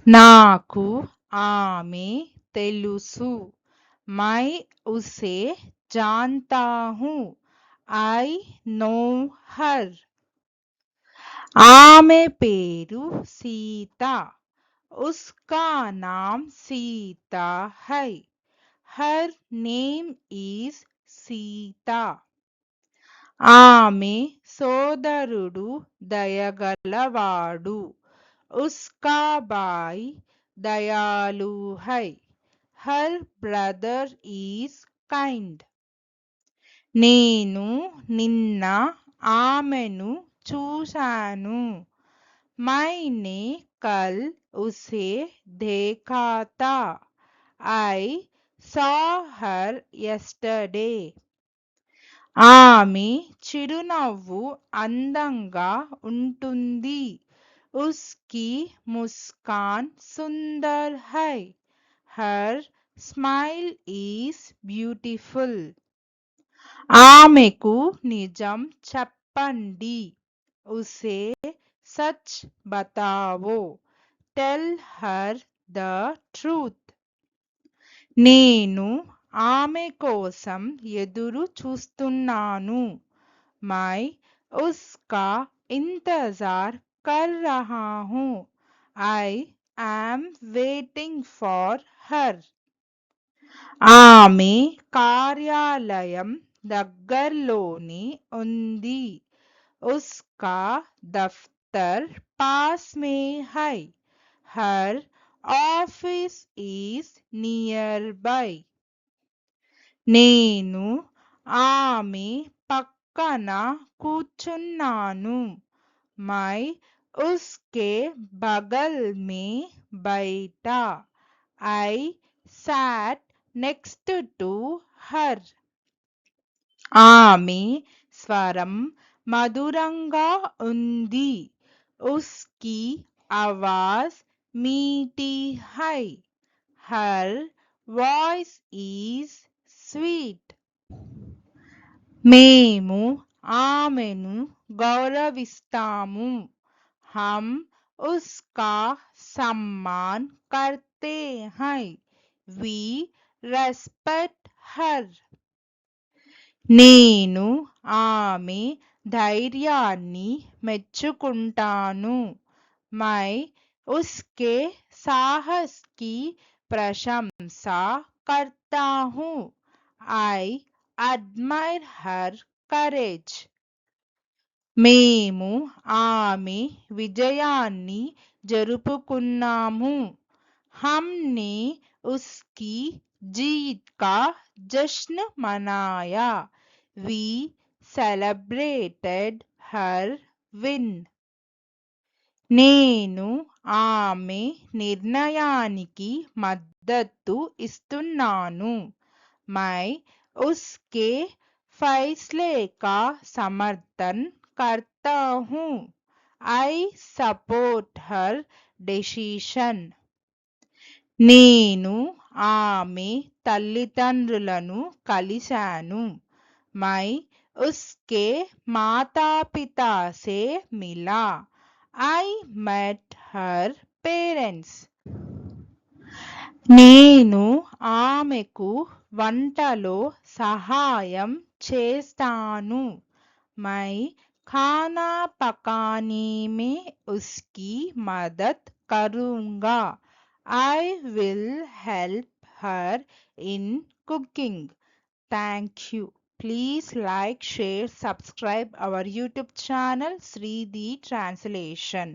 నాకు ఆమె తెలుసు. मैं उसे जानता हूँ. I know her. ఆమె పేరు సీత. उसका नाम सीता है. Her name is Sita. ఆమె సోదరుడు దయగలవాడు. उसका भाई दयालु है. Her brother is kind. నేను నిన్న ఆమెను చూశాను. मैंने कल उसे देखा था. I saw her yesterday. ఆమె చిరునవ్వు అందంగా ఉంటుంది. उसकी मुस्कान सुंदर है. Her smile is beautiful. ఆమెకు నిజం చెప్పండి. उसे सच बताओ. Tell her the truth. నేను ఆమె కోసం ఎదురు చూస్తున్నాను. मैं उसका इंतजार कर रहा हूँ. I am waiting for her. ఆమె కార్యాలయం దగ్గర్లోనే ఉంది. उसका दफ्तर पास में है. Her office is nearby. నేను ఆమె పక్కన కూర్చున్నాను. मैं उसके बगल में बैठा. I sat next to her. ఆమె స్వరం మధురంగా ఉంది. उसकी आवाज मीठी है. Her voice is sweet. మేము ఆమెను గౌరవిస్తాము. हम उसका सम्मान करते हैं. We respect her. నేను ఆమె ధైర్యాన్ని మెచ్చుకుంటాను. मैं उसके साहस की प्रशंसा करता हूँ. I admire her courage. మేము ఆమె విజయాన్ని జరుపుకున్నాము. हमने उसकी जीत का जश्न मनाया. We celebrated her win. నేను ఆమె నిర్ణయానికి మద్దతు ఇస్తున్నాను. मैं उसके फैसले का समर्थन करता हूँ. I support her decision. నేను ఆమె తల్లిదండ్రులను కలిశాను. मैं उसके माता पिता से मिला. I met her parents. నేను ఆమెకు వంటలో సహాయం చేస్తాను. मैं खाना पकाने में उसकी मदद करूँगा. I will help her in cooking. Thank you. Please like, share, subscribe our YouTube channel Sri the Translation.